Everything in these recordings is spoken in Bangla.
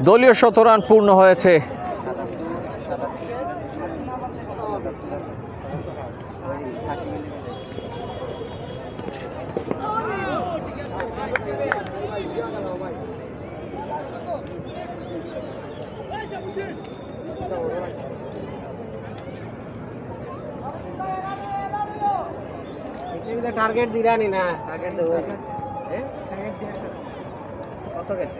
দলীয় ১৭ রান পূর্ণ হয়েছে। টার্গেট দিরানি না টার্গেট দেব কত গেছে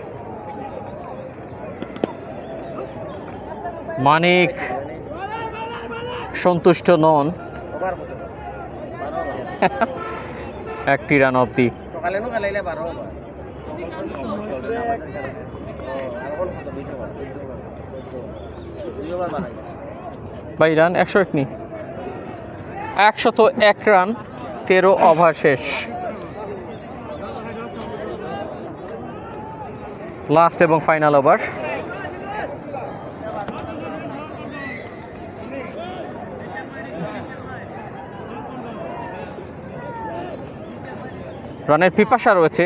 মানিক সন্তুষ্ট নন। একটি রান অব্দি। সকালে নো খেলাইলে 12 ভাই রান ১০১ নি ১০১ রান ১৩ ওভার শেষ। লাস্ট এবং ফাইনাল ওভার। রানের পিপাসা রয়েছে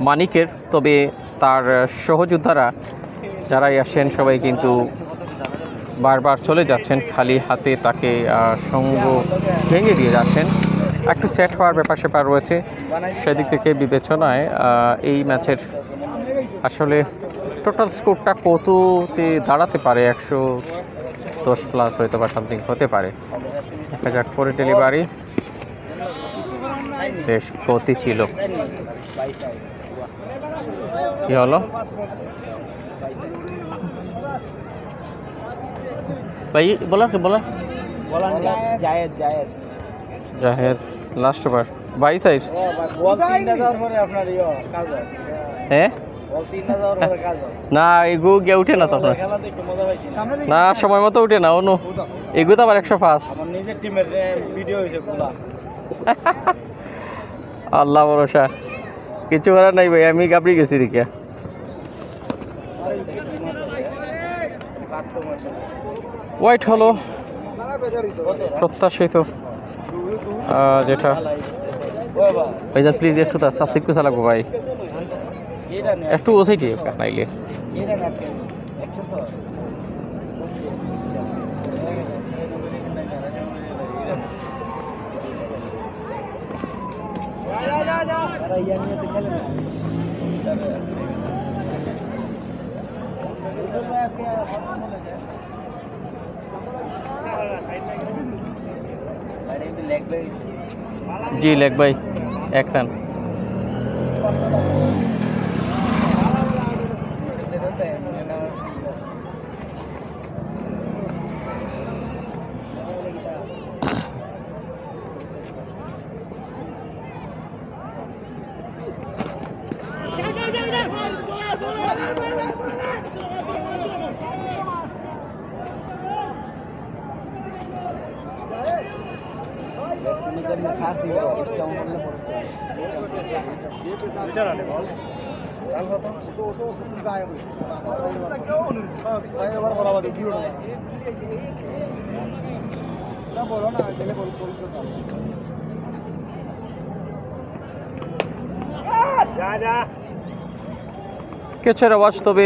মানিকের, তবে তার সহযোদ্ধারা যারাই আসেন সবাই কিন্তু বারবার চলে যাচ্ছেন, খালি হাতে তাকে সঙ্গ ভেঙে দিয়ে যাচ্ছেন। একটু সেট হওয়ার ব্যাপার স্যাপার রয়েছে, সেদিক থেকে বিবেচনায় এই ম্যাচের আসলে টোটাল স্কোরটা কততে দাঁড়াতে পারে, ১১০ প্লাস হয়তো বা সামথিং হতে পারে। দেখা যাক। পরে ডেলিভারি বেশ গতি ছিল। কি হলো ভাই? বলার জায়েদ জায়েদ জাহেদ লাস্ট ওভার 22 সাইড। বল 3টা যাওয়ার পরে আপনার কাজ হয়। হ্যাঁ বল 3টা যাওয়ার পরে কাজ হয় না, এগু গিয়ে উঠে না তখন, খেলা দেখতে মজা পাইছি না সময় মতো উঠে না। অন্য এগু তো আবার 105। আমার নিজের টিমের ভিডিও হইছে পুরা। আল্লাহ ভরসা, কিছু করার নাই ভাই, আমি গাবড়ি গেছি দিকে। হোয়াইট হলো প্রত্যাশিত, যেটা ভাইজান প্লিজ একটু তার সাত্বিক কুচা লাগবো ভাই, একটু ওসাই দিয়ে নাইলে। জি লেগ ভাই, 1 রান। ক্যাচের আওয়াজ, তবে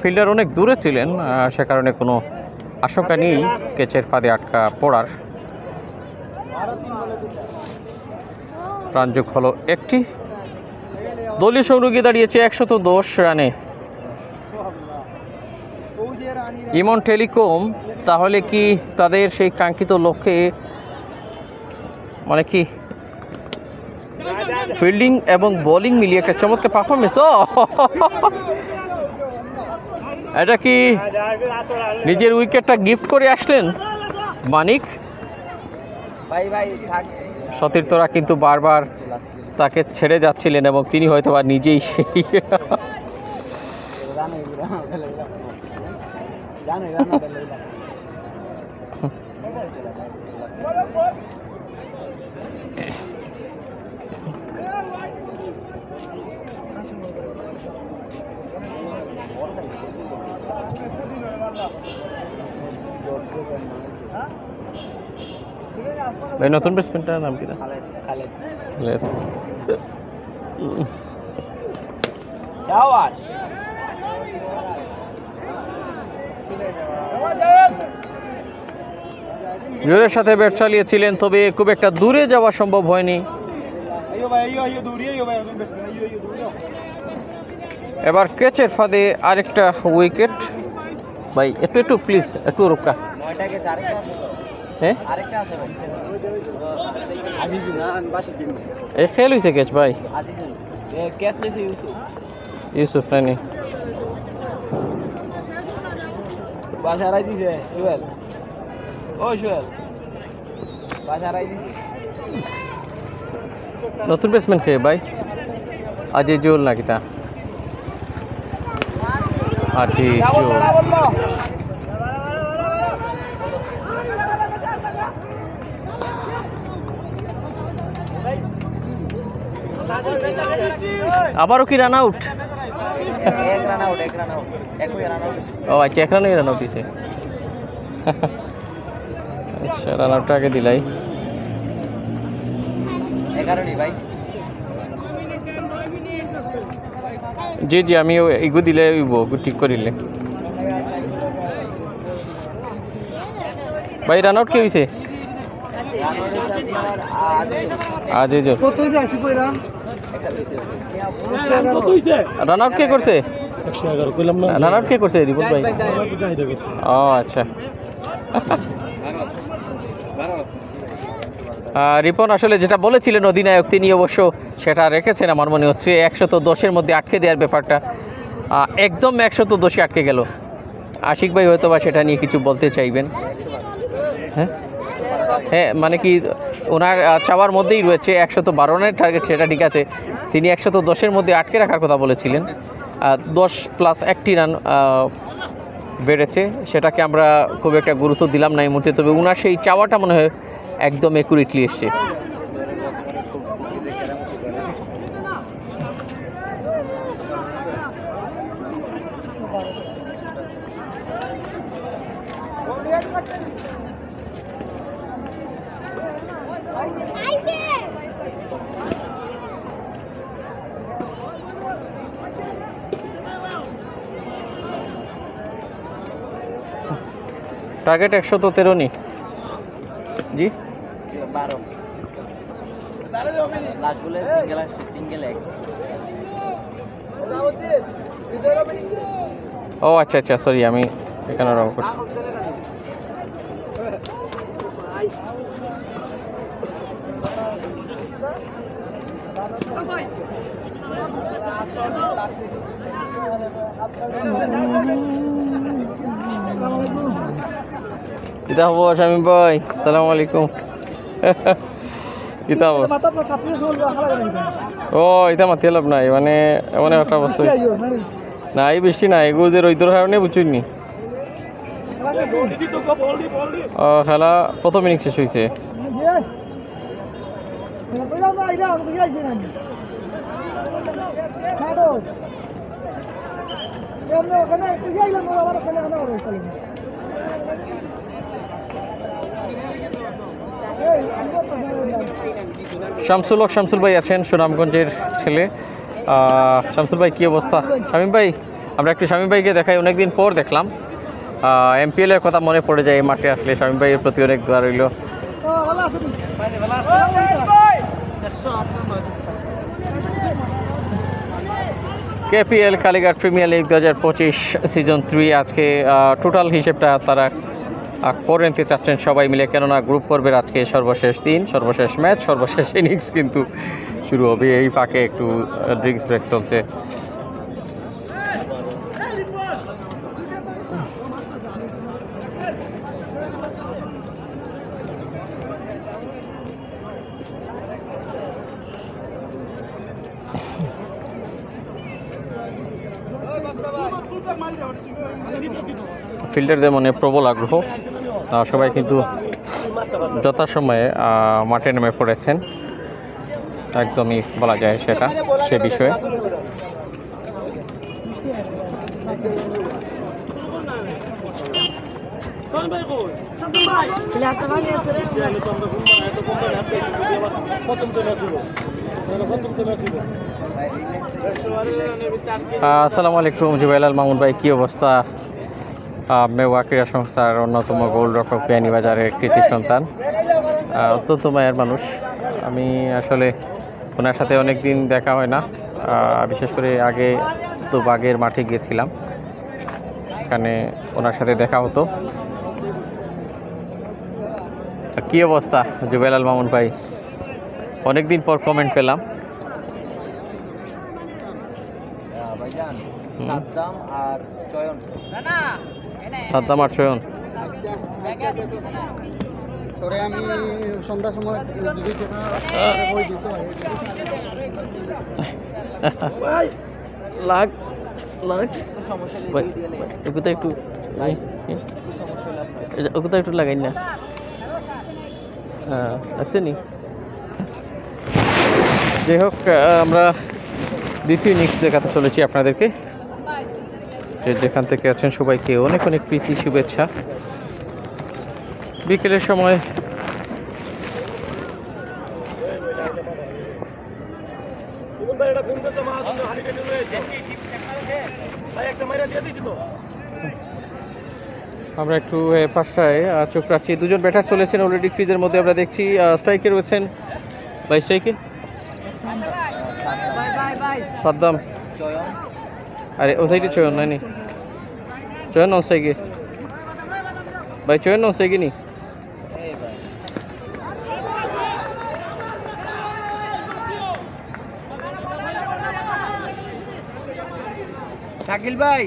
ফিল্ডার অনেক দূরে ছিলেন, সে কারণে কোনো আশঙ্কা নেই ক্যাচের ফাঁদে আটকা পড়ার। রানযোগ হলো একটি। দলীয় সৌরগী দাঁড়িয়েছে ১১০ রানে। ইমন টেলিকম তাহলে কি তাদের সেই কাঙ্ক্ষিত লক্ষ্যে, মানে কি ফিল্ডিং এবং বোলিং মিলিয়ে একটা চমৎকার পারফরমেন্স, এটা কি নিজের উইকেটটা গিফট করে আসলেন মানিক? সতীর্থরা কিন্তু বারবার তাকে ছেড়ে যাচ্ছিলেন এবং তিনি হয়তো বা নিজেই সেই ভাই নতুন ব্যাটসম্যানটার নাম কি? খালেদ। শাবাশ জোরের সাথে ব্যাট চালিয়েছিলেন, তবে খুব একটা দূরে যাওয়া সম্ভব হয়নি। এবার ক্যাচের ফাঁদে আরেকটা উইকেট। ভাই একটু একটু প্লিজ একটু রুকা। হ্যাঁ এ ফেল হয়েছে ক্যাচ ভাই। ইউসুফ নানি বাসারাই দিছে জুয়েল। ও জুয়েল বাসারাই দিছে। নতুন ব্যাটসম্যান কে ভাই? আজিজুল নাকি তা? আজিজুল। আবারও কি রান আউট? ও আচ্ছা, এক রানে রান আউট দিছে। আচ্ছা, রান আউটটা আগে দিলাই। জি জি, আমি এগু দিলে ঠিক করিলে। ভাই রান আউট কে হয়েছে? আজিজুল। রান আউট কে করছে? রান আউট কে করছে রিপোর্ট ভাই? ও আচ্ছা। রিপন আসলে যেটা বলেছিলেন অধিনায়ক, তিনি অবশ্য সেটা রেখেছেন আমার মনে হচ্ছে। 110-এর মধ্যে আটকে দেওয়ার ব্যাপারটা একদম 110-এ আটকে গেল। আশিক ভাই হয়তো বা সেটা নিয়ে কিছু বলতে চাইবেন। হ্যাঁ হ্যাঁ, মানে কি ওনার চাওয়ার মধ্যেই রয়েছে 112 রানের টার্গেট, সেটা ঠিক আছে। তিনি 110-এর মধ্যে আটকে রাখার কথা বলেছিলেন। 10+1টি রান বেড়েছে, সেটাকে আমরা খুব একটা গুরুত্ব দিলাম না এই মুহূর্তে। তবে ওনার সেই চাওয়াটা মনে হয় একদম একুরেটলি এসছে। টার্গেট 113 নি জি, 12 লাস্ট বলে সিঙ্গেল এক। ও আচ্ছা আচ্ছা, সরি আমি এখানে রং করছি। কিতা হবো শামিম ভাই? আসসালামু আলাইকুম। কিতা অবস্থা? ও এটা মাতি লাভ নাই, মানে এমন একটা অবস্থা না, এই বৃষ্টি নাই, এগুলো যে রইদর কারণে বুঝুন নি। ও খেলা প্রথম ইনিংস শেষ হয়েছে। শামসুল ভাই আছেন, সুনামগঞ্জের ছেলে। শামসুল ভাই কী অবস্থা? শামীম ভাই, আমরা একটু শামীম ভাইকে দেখাই, অনেকদিন পর দেখলাম। এমপিএলের কথা মনে পড়ে যায় এই মাঠে আসলে। শামীম ভাইয়ের প্রতি অনেক দোয়া রইল। KPL Kalighat premier league 2025 season 3 আজকে টোটাল হিসেবটা তারা করে নিতে চাচ্ছেন সবাই মিলে, কেননা গ্রুপ পর্বের আজকে সর্বশেষ দিন, সর্বশেষ ম্যাচ, সর্বশেষ ইনিংস কিন্তু শুরু হবে। এই ফাঁকে একটু ড্রিঙ্কস ব্রেক চলছে। ফিল্ডারদের মনে প্রবল আগ্রহ, সবাই কিন্তু যথাসময়ে মাঠে নেমে পড়েছেন, একদমই বলা যায় সেটা সে বিষয়ে। আসসালামু আলাইকুম জুবাইলাল মামুন ভাই, কী অবস্থা? মেওয়া ক্রীড়া সংস্থার অন্যতম গোলরক্ষক বিয়ানীবাজারের কৃতি সন্তান, অত্যন্ত মায়ের মানুষ। আমি আসলে ওনার সাথে অনেক দিন দেখা হয় না, বিশেষ করে আগে তো বাগের মাঠে গিয়েছিলাম, সেখানে ওনার সাথে দেখা হতো। কী অবস্থা জুবাইলাল মামুন ভাই? অনেক দিন পর কমেন্ট পেলাম। ভাইজান সাদ্দাম আর চয়ন। সাদ্দাম আর চয়ন। তোরে আমি সন্ধ্যার সময় লাগ লাগ সমস্যা ভাই, নেই দিলে ওগুলো একটু সমস্যা হলো আপনার। ওগুলো একটু লাগাই না। হ্যাঁ, আছে নি। যাই হোক, আমরা দ্বিতীয় ইনিংস দেখাতে চলেছি আপনাদেরকে। যেখান থেকে আছেন সবাইকে অনেক অনেক প্রীতি শুভেচ্ছা। বিকেলের সময় আমরা একটু পাঁচটায় চোখ রাখছি। দুজন ব্যাটার চলেছেন অলরেডি ক্রিজের মধ্যে, আমরা দেখছি। স্ট্রাইকে রয়েছেন বাই স্ট্রাইকে সাদ্দাম, চয়ন আরে ও সাইডে চয়ন নাইনি, চয়ন নন স্ট্রাইকে ভাই, চয়ন নন স্ট্রাইকে নি। এই ভাই শাকিল ভাই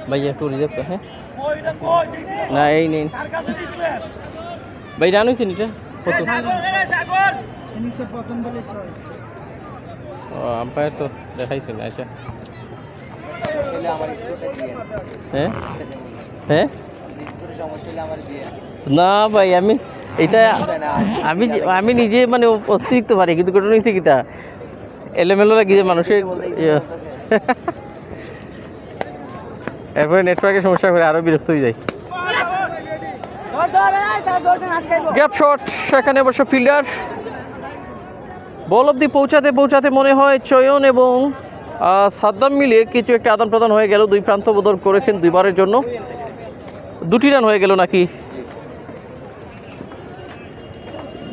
ভাইয়া একটু রিজার্ভ হ্যাঁ না, এই নেই ভাই, রান হয়েছে নিটা কত? ও আম্পায়ার তো দেখাইছে না। আচ্ছা আসলে আমার স্কোরটা দিয়ে হ্যাঁ হ্যাঁ স্কোরে সমস্যা হলে আমার দিয়ে না ভাই, আমি এটা আমি আমি নিজে মানে অতিরিক্ত পারি, কিন্তু ঘটনা হয়েছে কিতা এলোমেলো লাগে যে মানুষের এরপরে নেটওয়ার্কের সমস্যা করে আরও বিরক্ত হয়ে যায়। গ্যাপ শট, সেখানে অবশ্য ফিল্ডার বল অব্দি পৌঁছাতে পৌঁছাতে মনে হয় চয়ন এবং সাদ্দাম মিলিয়ে কিছু একটা আদান প্রদান হয়ে গেল। দুই প্রান্ত বদল করেছেন দুইবারের জন্য, 2টি রান হয়ে গেল নাকি?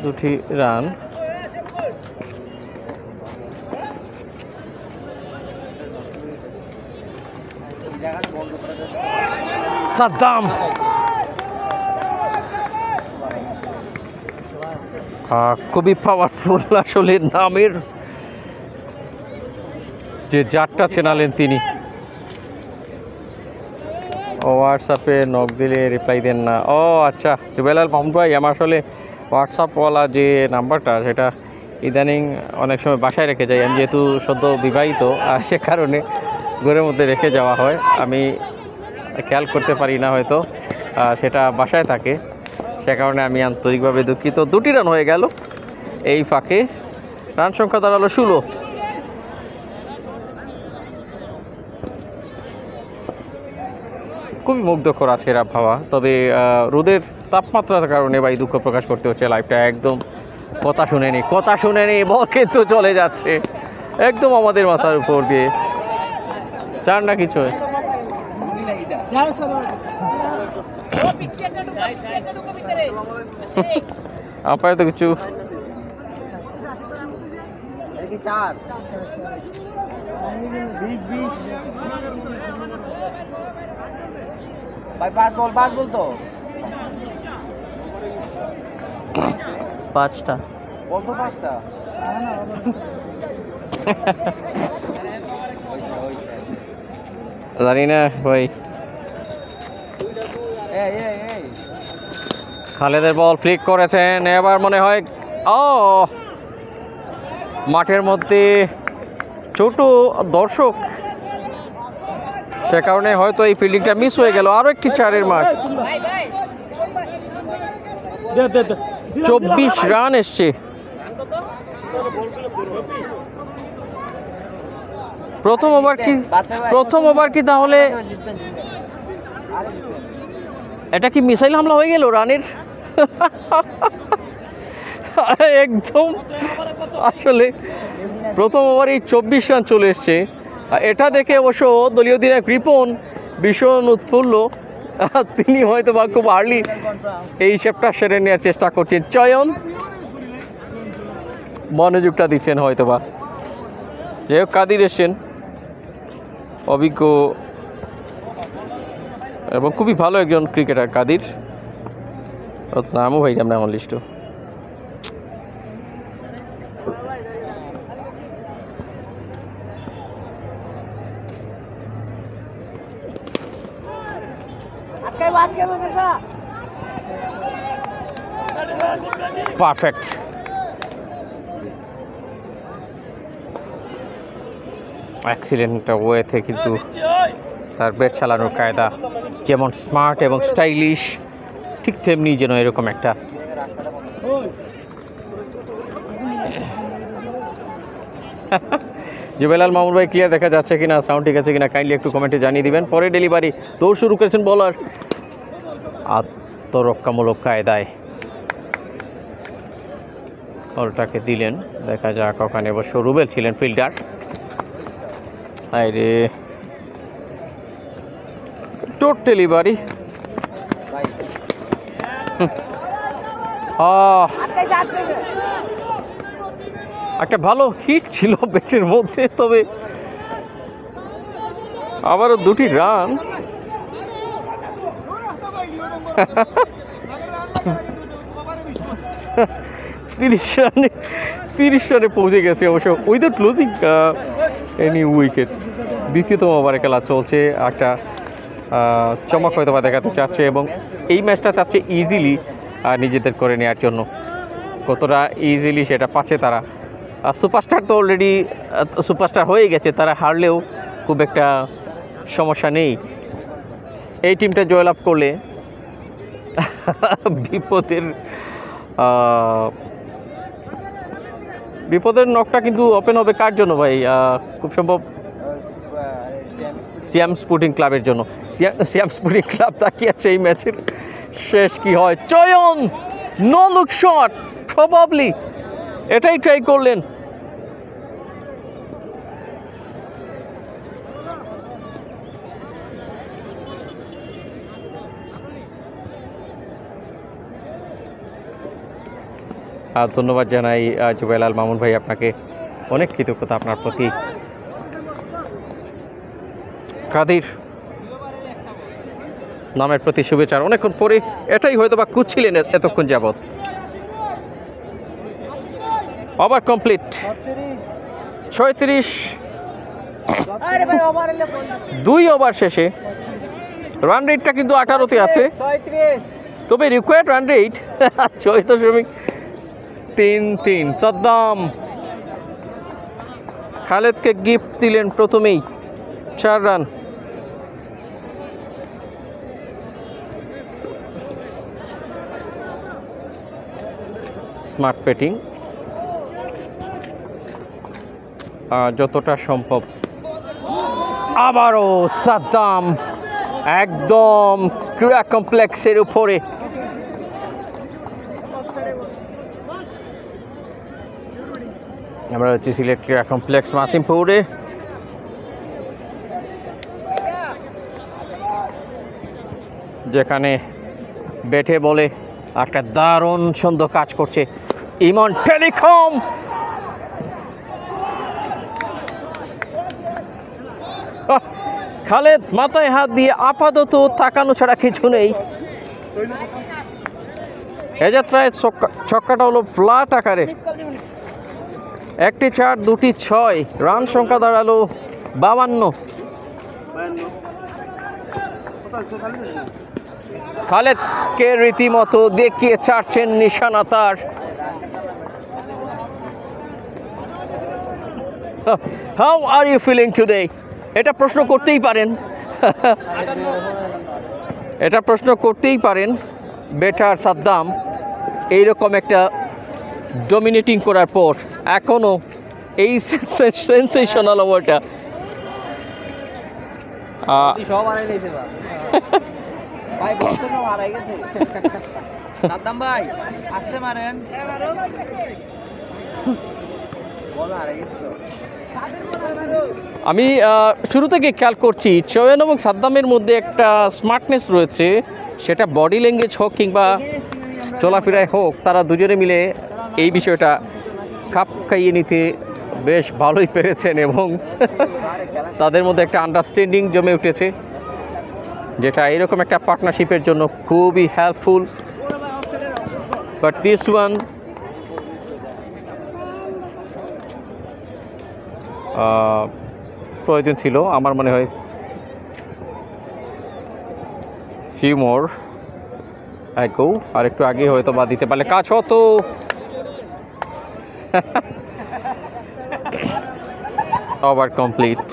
2টি রান। সাদ্দাম খুবই পাওয়ারফুল আসলে, নামের যে জাতটা চেনালেন তিনি। হোয়াটসঅ্যাপে নক দিলে রিপ্লাই দেন না। ও আচ্ছা জুবাইলাল মাহমুদ ভাই, আমার আসলে হোয়াটসঅ্যাপওয়ালা যে নাম্বারটা সেটা ইদানিং অনেক সময় বাসায় রেখে যাই। আমি যেহেতু সদ্য বিবাহিত, সে কারণে ঘরের মধ্যে রেখে যাওয়া হয়, আমি খেয়াল করতে পারি না হয়তো, সেটা বাসায় থাকে, সে কারণে আমি আন্তরিকভাবে দুঃখিত। 2টি রান হয়ে গেল এই ফাঁকে, রান সংখ্যা দাঁড়ালো 16। খুবই মুগ্ধকর আজকের আবহাওয়া, তবে রোদের তাপমাত্রার কারণে ভাই দুঃখ প্রকাশ করতে হচ্ছে। লাইফটা একদম কথা শুনেনি বল কিন্তু চলে যাচ্ছে একদম আমাদের মাথার উপর দিয়ে। চার না কিছু আপায় তো কিছু চার 20 ভাই, 5 বল তো 5টা বল তো 5টা। জানি না ভাই। খালেদের বল ফ্লিক করেছেন, এবার মনে হয় মাঠের মধ্যে ছোট দর্শক, সে কারণে হয়তো এই ফিল্ডিংটা মিস হয়ে গেল। আরও একটি 4-এর মাঠ, 24 রান এসছে। প্রথম ওভার কি তাহলে এটা কি মিসাইল হামলা হয়ে গেল রানের? একদম আসলে প্রথম ওভারেই 24 রান চলে এসছে। এটা দেখে অবশ্য দলীয় অধিনায়ক রিপন ভীষণ উৎফুল্ল। তিনি হয়তো বা খুব আর্লি এই হিসেবটা সেরে নেওয়ার চেষ্টা করছেন। চয়ন মনোযোগটা দিচ্ছেন হয়তো বা। যাই হোক, কাদির এসছেন, অভিজ্ঞ এবং খুবই ভালো একজন ক্রিকেটার কাদির। নামও ভাই আমরা আমার লিস্ট। পারফেক্ট। অ্যাক্সিডেন্ট ওয়েতে কিন্তু তার ব্যাট চালানোর কায়দা যেমন স্মার্ট এবং স্টাইলিশ, ঠিক তেমনি যেন এরকম একটা জুবেলাল মামুন ভাই ক্লিয়ার দেখা যাচ্ছে কিনা, সাউন্ড ঠিক আছে কিনা কাইন্ডলি একটু কমেন্টে জানিয়ে দিবেন। পরে ডেলিভারি দৌড় শুরু করেছেন বলার আত্মরক্ষামূলক কায়দায় বলটাকে দিলেন। দেখা যাক ওখানে অবশ্য রুবেল ছিলেন ফিল্ডার। আরে টোট ডেলিভারি, একটা ভালো হিট ছিল ব্যাটের মধ্যে, তবে আবারও 2টি রান। 30 রানে পৌঁছে গেছে অবশ্য উইদাউট লুজিং এনি উইকেট। দ্বিতীয়তম ওভারে খেলা চলছে, একটা চমক হয়তো বা দেখাতে চাচ্ছে এবং এই ম্যাচটা চাচ্ছে ইজিলি নিজেদের করে নেওয়ার জন্য। কতটা ইজিলি সেটা পাচ্ছে তারা। সুপারস্টার তো অলরেডি সুপারস্টার হয়ে গেছে, তারা হারলেও খুব একটা সমস্যা নেই। এই টিমটা জয়লাভ করলে বিপদের নকটা কিন্তু ওপেন হবে কার জন্য ভাই? খুব সম্ভব সিয়াম স্পোর্টিং ক্লাবের জন্য। সিয়াম স্পোর্টিং ক্লাব তাকিয়ে আছে এই ম্যাচের শেষ কি হয়। চয়ন নো লুক শট, প্রবাবলি এটাই ট্রাই করলেন। ধন্যবাদ জানাই জুবেলাল মামুন ভাই, আপনাকে অনেক কৃতজ্ঞতা আপনার প্রতি। কাদির নামের প্রতি শুভেচ্ছা। অনেকক্ষণ পরে এটাই হয়তো বা খুঁজছিলেন এতক্ষণ যাবৎ। Over complete 36। 2 ওভার শেষে রান রেটটা কিন্তু 18-তে আছে, তবে রিকোয়ার্ড রান রেট 14.33। সাদ্দাম খালেদকে গিফট দিলেন প্রথমেই 4 রান। স্মার্ট ব্যাটিং যতটা সম্ভব। আবারও সাদ্দাম একদম ক্রীড়া কমপ্লেক্সের উপরে। আমরা হচ্ছে সিলেট ক্রীড়া কমপ্লেক্স মাসিমপুরে। যেখানে ব্যাটে বলে একটা দারুণ সুন্দর কাজ করছে ইমন টেলিকম। খালেদ মাথায় হাত দিয়ে আপাতত তাকানো ছাড়া কিছু নেই। এ যাত্রায় ছক্কাটা হলো ফ্ল্যাট আকারে। 1টি 4, 2টি 6, রান সংখ্যা দাঁড়ালো 52। খালেদকে রীতিমতো দেখিয়ে ছাড়ছেন নিশানা তার। How are you feeling today? এটা প্রশ্ন করতেই পারেন, এটা প্রশ্ন করতেই পারেন। ব্যাটার সাদ্দাম এইরকম একটা ডমিনেটিং করার পর এখনও এই সেন্সেশনাল ওভারটা ভাই বলতো না হারাই গেছে সাদ্দাম ভাই আসতে মারেন বলো হারাই গেছে আমি শুরু থেকে খেয়াল করছি চয়ন এবং সাদ্দামের মধ্যে একটা স্মার্টনেস রয়েছে, সেটা বডি ল্যাঙ্গুয়েজ হোক কিংবা চলাফেরায় হোক, তারা দুজনে মিলে এই বিষয়টা খাপ খাইয়ে নিতে বেশ ভালোই পেরেছেন এবং তাদের মধ্যে একটা আন্ডারস্ট্যান্ডিং জমে উঠেছে, যেটা এরকম একটা পার্টনারশিপের জন্য খুবই হেল্পফুল। বাট দিস ওয়ান প্রয়োজন ছিল আমার মনে হয় ফিউ মোর আইকো, আর একটু আগে হয়তো বা দিতে পারলে কাজ হতো। ওভার কমপ্লিট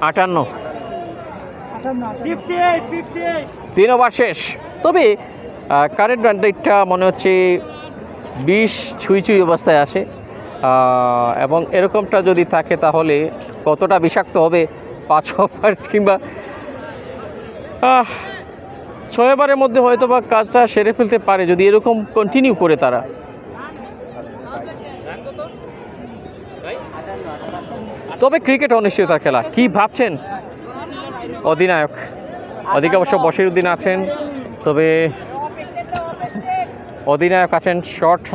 58, 3 ওভার শেষ। তবে কারেন্ট রান রেটটা মনে হচ্ছে 20 ছুঁই অবস্থায় আসে, এবং এরকমটা যদি থাকে তাহলে কতটা বিষাক্ত হবে 5 ওভার কিংবা 6 ওভারের মধ্যে হয়তো বা কাজটা সেরে ফেলতে পারে যদি এরকম কন্টিনিউ করে তারা। তবে ক্রিকেট অনিশ্চয়তার খেলা, কি ভাবছেন অধিনায়ক? ওদিকে অবশ্য বশিরউদ্দিন আছেন, তবে অধিনায়ক আছেন শর্ট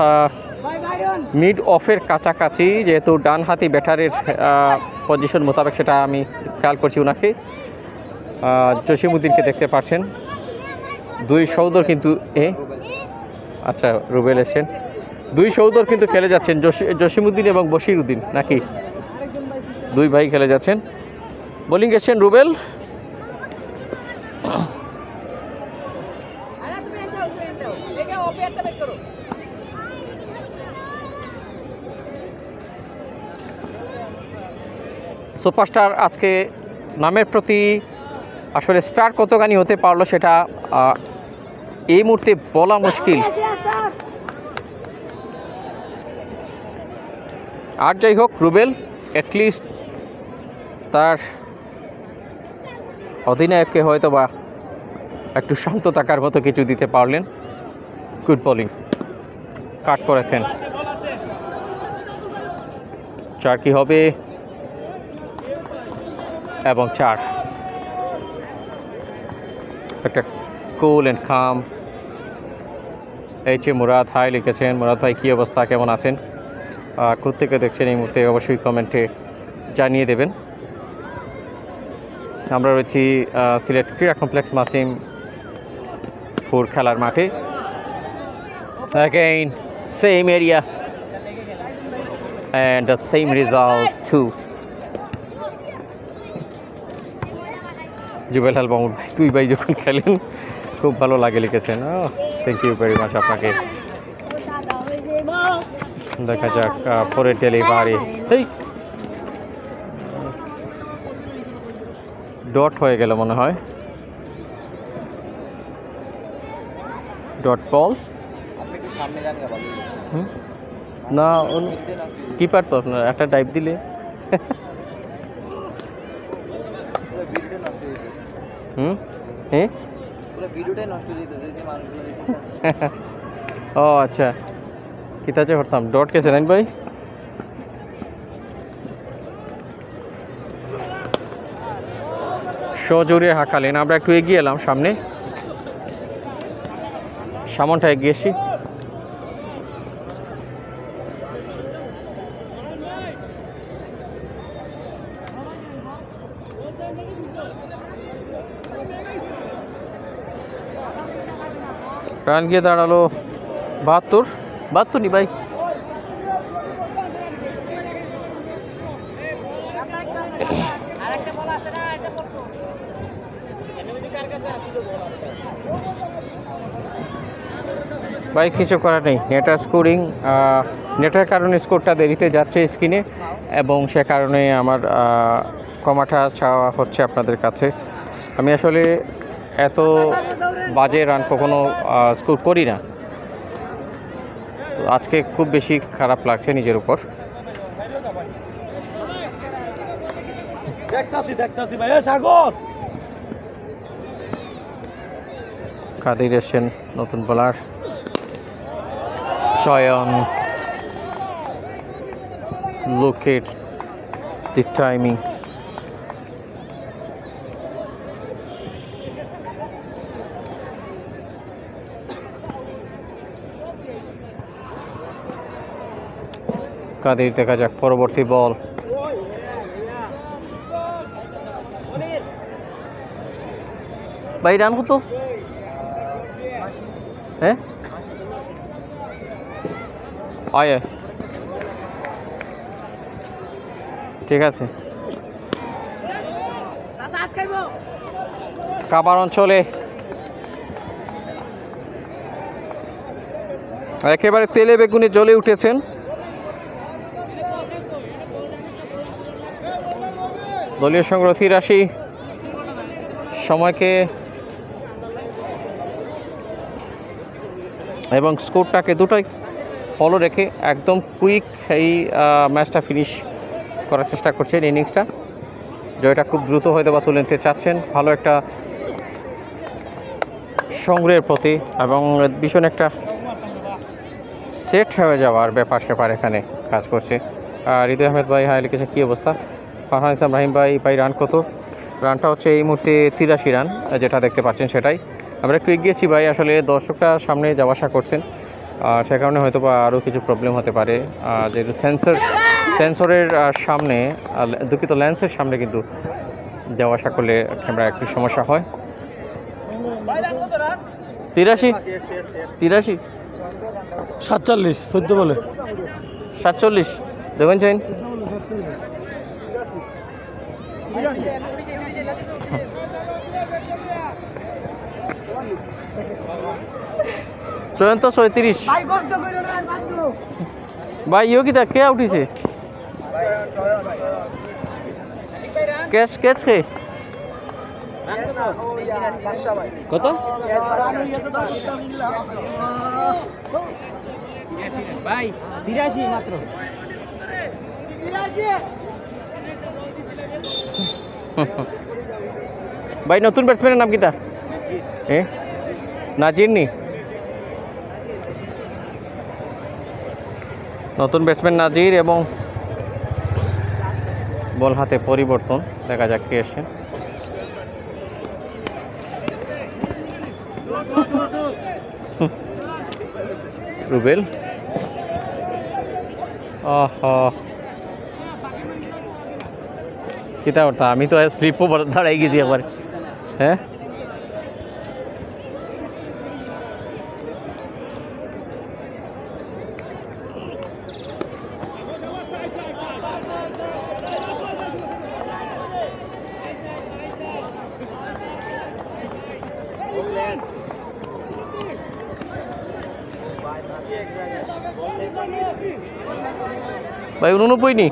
মিড অফের কাছাকাছি, যেহেতু ডানহাতি ব্যাটারের পজিশন মোতাবেক সেটা আমি খেয়াল করছি ওনাকে। জসিমউদ্দিনকে দেখতে পাচ্ছেন, দুই সহোদর কিন্তু আচ্ছা রুবেল এসেছেন, দুই সহোদর কিন্তু খেলে যাচ্ছেন, জসিমউদ্দিন এবং বশিরউদ্দিন, নাকি দুই ভাই খেলে যাচ্ছেন। বোলিং এসেছেন রুবেল, সুপারস্টার আজকে নামের প্রতি আসলে স্টার কতখানি হতে পারলো সেটা এই মুহূর্তে বলা মুশকিল। আর যাই হোক, রুবেল অ্যাটলিস্ট তার অধিনায়ককে হয়তো বা একটু শান্ত থাকার মতো কিছু দিতে পারলেন। গুড বোলিং, কাট করেছেন। 4 কি হবে এবং 4। একটা cool and calm. H A Murad hi লিখেছেন। মুরাদ ভাই কী অবস্থা, কেমন আছেন, কোত্থেকে দেখছেন এই মুহূর্তে অবশ্যই কমেন্টে জানিয়ে দেবেন। আমরা রয়েছি সিলেট ক্রীড়া কমপ্লেক্স মাসিমপুর খেলার মাঠে। Again, same area and the same result too. Jubel হাল মামুন ভাই, তুই ভাই যখন খেলেন খুব ভালো লাগে লিখেছেন। থ্যাংক ইউ ভেরি মাচ আপনাকে। দেখা যাক পরের ডেলিভারি। এই ডট হয়ে গেল মনে হয়, ডট বল। সামনে যান গা বাবু না কিপার তো আপনার একটা ডাইভ দিলে ভিডিওটা নষ্ট হয়ে যেত, হ্যাঁ পুরো ভিডিওটাই নষ্ট হয়ে যেত যদি মানুষগুলো দেখতে। ও আচ্ছা, কিতাচে করতাম ডট কেছে নাইন ভাই। সজোরে হাঁকালেন, আমরা একটু এগিয়ে এলাম সামনে, সামনটা এগিয়েছি। রান গিয়ে দাঁড়ালো 72 নি ভাই। ভাই কিছু করার নেই, নেটার স্কোরিং, নেটার কারণে স্কোরটা দেরিতে যাচ্ছে স্ক্রিনে, এবং সে কারণে আমার কমাটা চাওয়া হচ্ছে আপনাদের কাছে। আমি আসলে এত বাজে রান কখনো স্কোর করি না, আজকে খুব বেশি খারাপ লাগছে নিজের উপর। দেখতাছি ভাই সাগর কাদির এসছেন নতুন বোলার শয়ন look at the timing Kadir দেখা যাক পরবর্তী বল ভাই রান কত হ্যাঁ আয় ঠিক আছে কাবার অঞ্চলে একেবারে তেলে বেগুনে জ্বলে উঠেছেন দলীয় সংগ্রহ 83 সময়কে এবং স্কোরটাকে দুটোই ফলো রেখে একদম কুইক এই ম্যাচটা ফিনিশ করার চেষ্টা করছেন ইনিংসটা জয়টা খুব দ্রুত হয়তো বা তুলে নিতে চাচ্ছেন ভালো একটা সংগ্রহের প্রতি এবং ভীষণ একটা সেট হয়ে যাওয়ার ব্যাপার স্যাপার এখানে কাজ করছে হৃদয় আহমেদ ভাই হাই লিখেছেন কী অবস্থা ফারহান ইসলাম রাহিম ভাই রান কত রানটা হচ্ছে এই মুহূর্তে 83 রান যেটা দেখতে পাচ্ছেন সেটাই আমরা একটু এগিয়েছি ভাই আসলে দর্শকটা সামনে যাওয়া আসা করছেন সে কারণে হয়তো বা আরও কিছু প্রবলেম হতে পারে যেহেতু সেন্সরের সামনে দুঃখিত লেন্সের সামনে কিন্তু যাওয়া আসা করলে ক্যামেরা একটু সমস্যা হয় 83 47 14 বলে 47 দেখুন চাইন চয়ন্ত 37 ভাই ইও কি কে উঠিছে ক্যাচ কে কত ভাই 83 মাত্র ভাই নতুন ব্যাটসম্যানের নাম কিতা নাজির নি নতুন ব্যাটসম্যান নাজির এবং বল হাতে পরিবর্তন দেখা যাক কে এসে রুবেল কিতা করতা আমি তো স্লিপও দাঁড়াই গেছি একবার হ্যাঁ ভাই 89 নি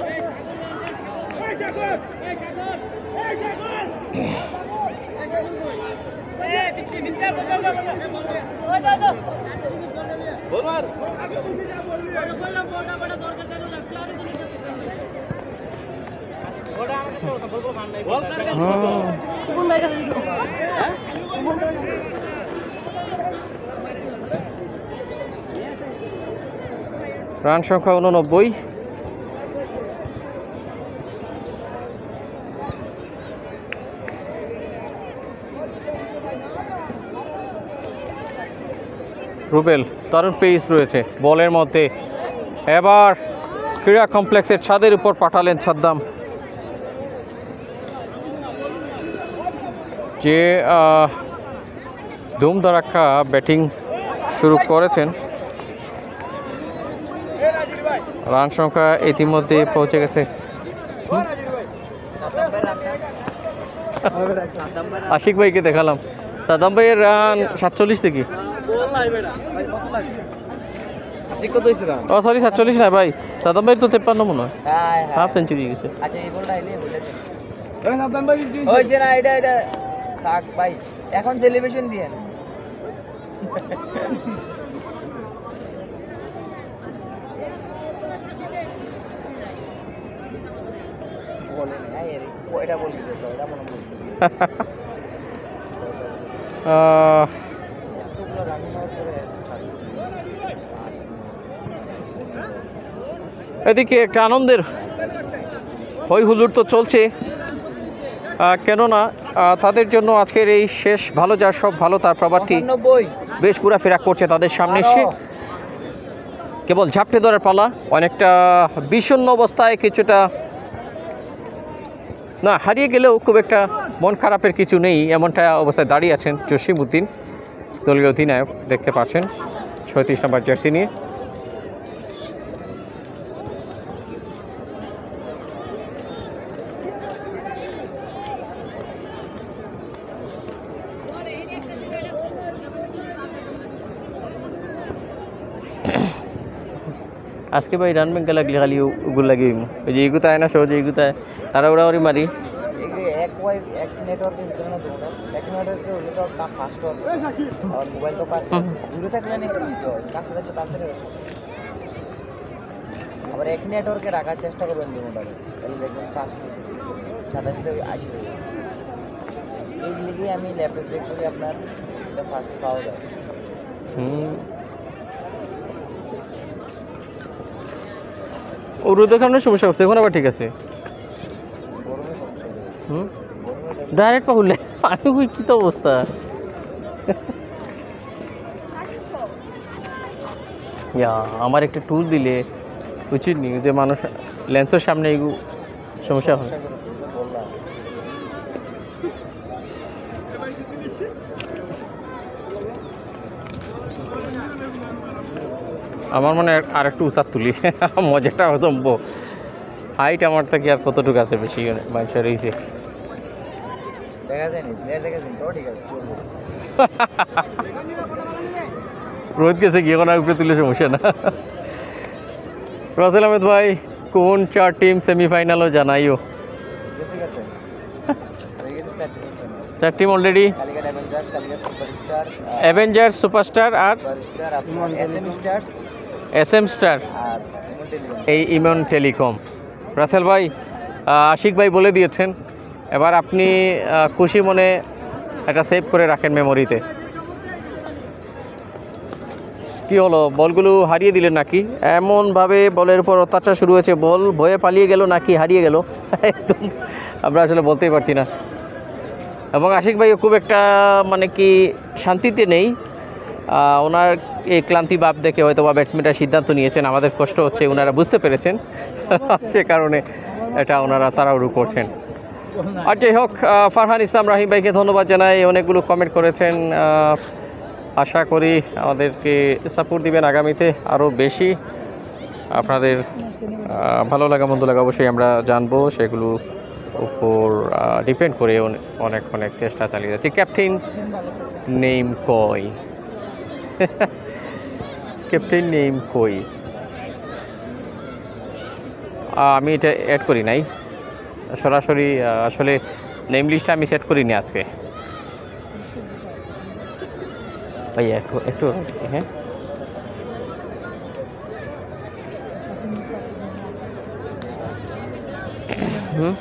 রান সংখ্যা 89 রুবেল দারুণ পেস রয়েছে বলের মধ্যে এবার ক্রীড়া কমপ্লেক্সের ছাদের উপর পাঠালেন সাদ্দাম যে ধুমধারাক্কা ব্যাটিং শুরু করেছেন রান সংখ্যা ইতিমধ্যে পৌঁছে গেছে আশিক ভাইকে দেখালাম সাদ্দাম ভাইয়ের রান 47 থেকে ও সরি 47 না ভাই সাদ্দাম ভাই তো 53 মনে হয় হাফ সেঞ্চুরি গেছে থাক ভাই এখন সেলিব্রেশন দিয়েন বলেন কয়টা বল দিতে ছয়টা মনে বল এতগুলো রান নেওয়ার পরে এদিকে একটা আনন্দের হই হুল্লোড় তো চলছে, কেননা তাদের জন্য আজকের এই শেষ ভালো যার সব ভালো তার প্রবাদটি 95 বেশ ঘোরাফেরা করছে তাদের সামনে এসে। কেবল ঝাপটে ধরার পালা, অনেকটা বিষণ্ণ অবস্থায়, কিছুটা না হারিয়ে গেলেও খুব একটা মন খারাপের কিছু নেই এমনটা অবস্থায় দাঁড়িয়ে আছেন জসিমউদ্দিন, দলীয় অধিনায়ক দেখতে পাচ্ছেন 36 নম্বর জার্সি নিয়ে। আজকে ভাই রান ব্যাংকে লাগলে খালি ওগুলো লাগে ওই যে এগুতায় না সহজে এগুতায় তারা ওরা মারি এক ওয়াই এক নেটওয়ার্কের ভিতরে না দুটো এক নেটওয়ার্কে হলে তো তা ফাস্ট হবে আর মোবাইল তো কাছে দূরে থাকলে না কাছে থাকলে তাড়াতাড়ি হবে। আবার এক নেটওয়ার্কে রাখার চেষ্টা করবেন মোবাইলে, তাহলে দেখবেন ফাস্ট সাথে সাথে আসবে। এই লিগে আমি ল্যাপটপ চেক করি আপনার ফাস্ট পাওয়া যায়। ও রোদের কারণে সমস্যা হচ্ছে, এখন আবার ঠিক আছে। ডাইরেক্ট পাহুলে আমি কি তো অবস্থা। আমার একটা টুল দিলে উচিত নি যে মানুষ লেন্সের সামনে এগুলো সমস্যা হয়। আমার মনে হয় আর একটু উঁচা তুলি মজাটা জমবো। হাইট আমার থেকে আর কতটুকু আছে বেশি মানুষের রয়েছে। রোদ গেছে গিয়ে কোনো উপরে তুলে সমস্যা না। রাসেল আহমেদ ভাই কোন 4 টিম সেমিফাইনালও জানাইও। 4 টিম অলরেডি অ্যাভেঞ্জার সুপারস্টার আর SM স্টার এই ইমন টেলিকম। রাসেল ভাই আশিক ভাই বলে দিয়েছেন, এবার আপনি খুশি মনে এটা সেভ করে রাখেন মেমোরিতে। কি হলো, বলগুলো হারিয়ে দিলেন নাকি? এমনভাবে বলের উপর অত্যাচার শুরু হয়েছে, বল ভয়ে পালিয়ে গেল নাকি হারিয়ে গেল একদম আমরা আসলে বলতেই পারছি না। এবং আশিক ভাইও খুব একটা মানে কি শান্তিতে নেই, ওনার এই ক্লান্তি ভাব দেখে হয়তো বা ব্যাটসম্যানরা সিদ্ধান্ত নিয়েছেন, আমাদের কষ্ট হচ্ছে ওনারা বুঝতে পেরেছেন সে কারণে এটা ওনারা তাড়াহুড়ো করছেন। আর যাই হোক, ফারহান ইসলাম রাহিম ভাইকে ধন্যবাদ জানাই, অনেকগুলো কমেন্ট করেছেন। আশা করি আমাদেরকে সাপোর্ট দিবেন আগামীতে আরও বেশি। আপনাদের ভালো লাগা মন্দ লাগা অবশ্যই আমরা জানবো, সেগুলো উপর ডিপেন্ড করে অনেক অনেক চেষ্টা চালিয়ে যাচ্ছি। ক্যাপ্টেন নেম কই ক্যাপ্টেন নেম কই আমি এটা অ্যাড করি নাই সরাসরি, আসলে নেম লিস্টটা আমি সেট করিনি আজকে ভাইয়া। একটু একটু হ্যাঁ হুম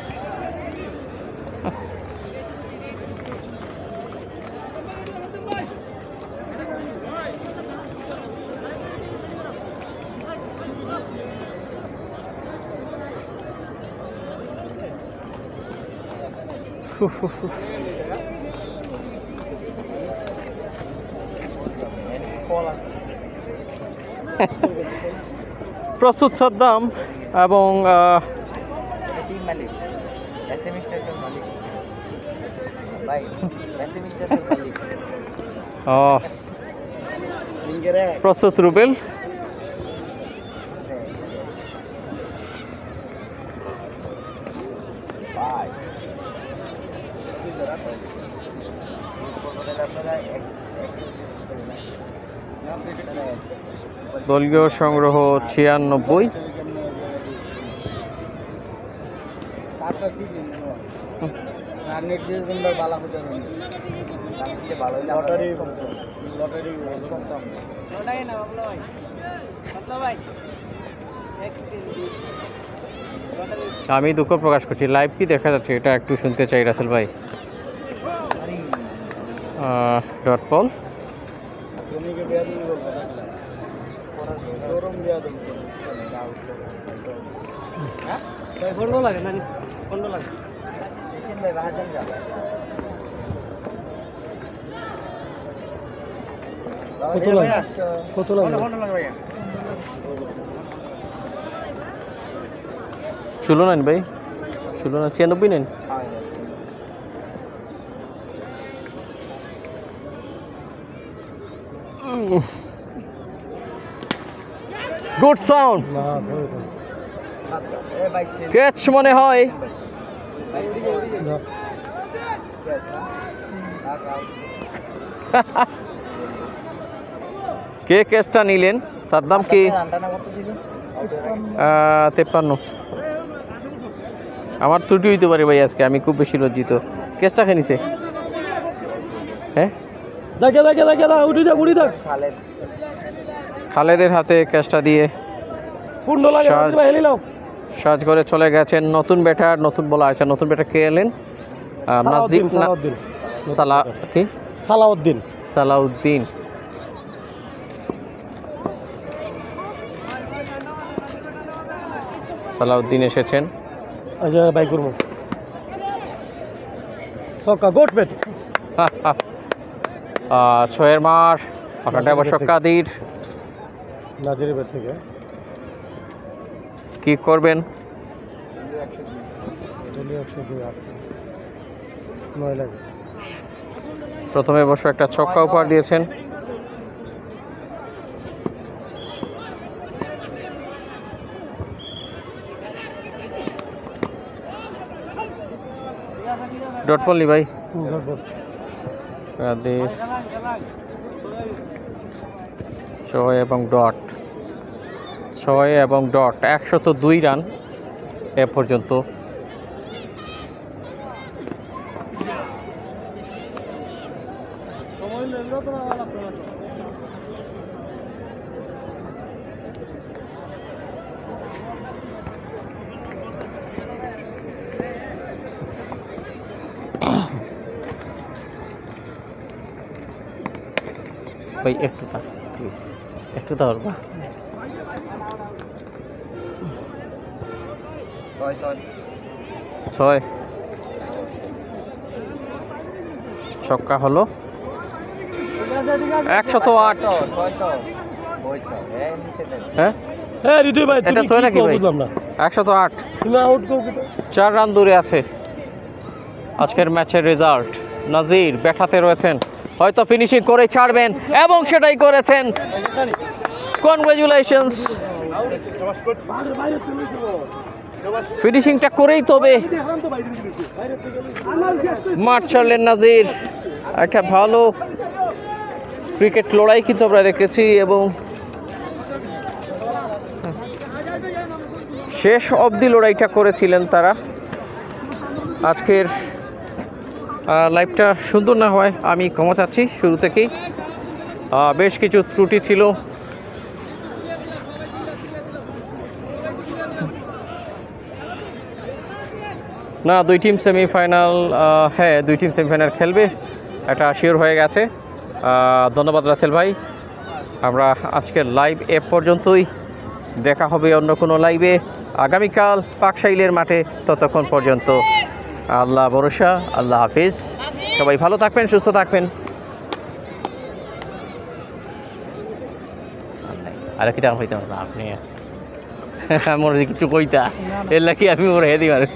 প্রস্তুত সাদ্দাম এবং প্রস্তুত রুবেল। দলীয় সংগ্রহ 96। আমি দুঃখ প্রকাশ করছি, লাইভ কি দেখা যাচ্ছে এটা একটু শুনতে চাই রাসেল ভাই। ডট বল কত লাগে? ষোলো নেন ভাই, 16 না 96 নেন। গুড সাউন্ড, ক্যাচ মনে হয়। কে ক্যাচটা নিলেন? সাদ্দাম কি? 53। আমার ত্রুটি হইতে পারে ভাই, আজকে আমি খুব বেশি লজ্জিত। কেসটা খেয়ে নিছে, হ্যাঁ খালেদের হাতে ক্যাচটা দিয়ে সাজ করে চলে গেছেন নতুন ব্যাটার, নতুন বলার। আচ্ছা, নতুন ব্যাটার কে এলেন? নাজিব কি সালাউদ্দিন। সালাউদ্দিন এসেছেন। আচ্ছা ভাই করব সকা গোট ব্যাট। ছয়ের মার পাকাটা অবশ্য কাদির। নাজিরের ব্যাট থেকে কি করবেন? 9 লাগে। প্রথমে অবশ্য একটা ছক্কা উপহার দিয়েছেন। ডট বললি ভাই, কাদির, ছয় এবং ডট, 102 রান এ পর্যন্ত। ভাই একটু দাও প্লিজ, একটু দাও বা। 6 ছক্কা হলো। 108। হ্যাঁ ঋতু ভাই এটা ছয় নাকি ভাই? 108। 4 রান দূরে আছে আজকের ম্যাচের রেজাল্ট। নাজির ব্যাটাতে রয়েছেন, হয়তো ফিনিশিং করে ছাড়বেন এবং সেটাই করেছেন। কনগ্রাচুলেশনস, ফিনিশিংটা করেই তবে মাঠ ছাড়লেন নাজির। একটা ভালো ক্রিকেট লড়াই কিন্তু আমরা দেখেছি এবং শেষ অবধি লড়াইটা করেছিলেন তারা। আজকের লাইভটা সুন্দর না হয় আমি ক্ষমা চাচ্ছি, শুরু থেকেই বেশ কিছু ত্রুটি ছিল। না, 2 টিম সেমিফাইনাল, হ্যাঁ 2 টিম সেমিফাইনাল খেলবে, এটা শিওর হয়ে গেছে। ধন্যবাদ রাসেল ভাই। আমরা আজকের লাইভ এ পর্যন্তই, দেখা হবে অন্য কোনো লাইভে আগামীকাল পাকশাইলের মাঠে। ততক্ষণ পর্যন্ত আল্লাহ ভরসা, আল্লাহ হাফিজ। সবাই ভালো থাকবেন, সুস্থ থাকবেন। আরে কি টাকা হইতাম না আপনি মোর কিছু কইতা এর লাগি আমি মোর হেদি মারে।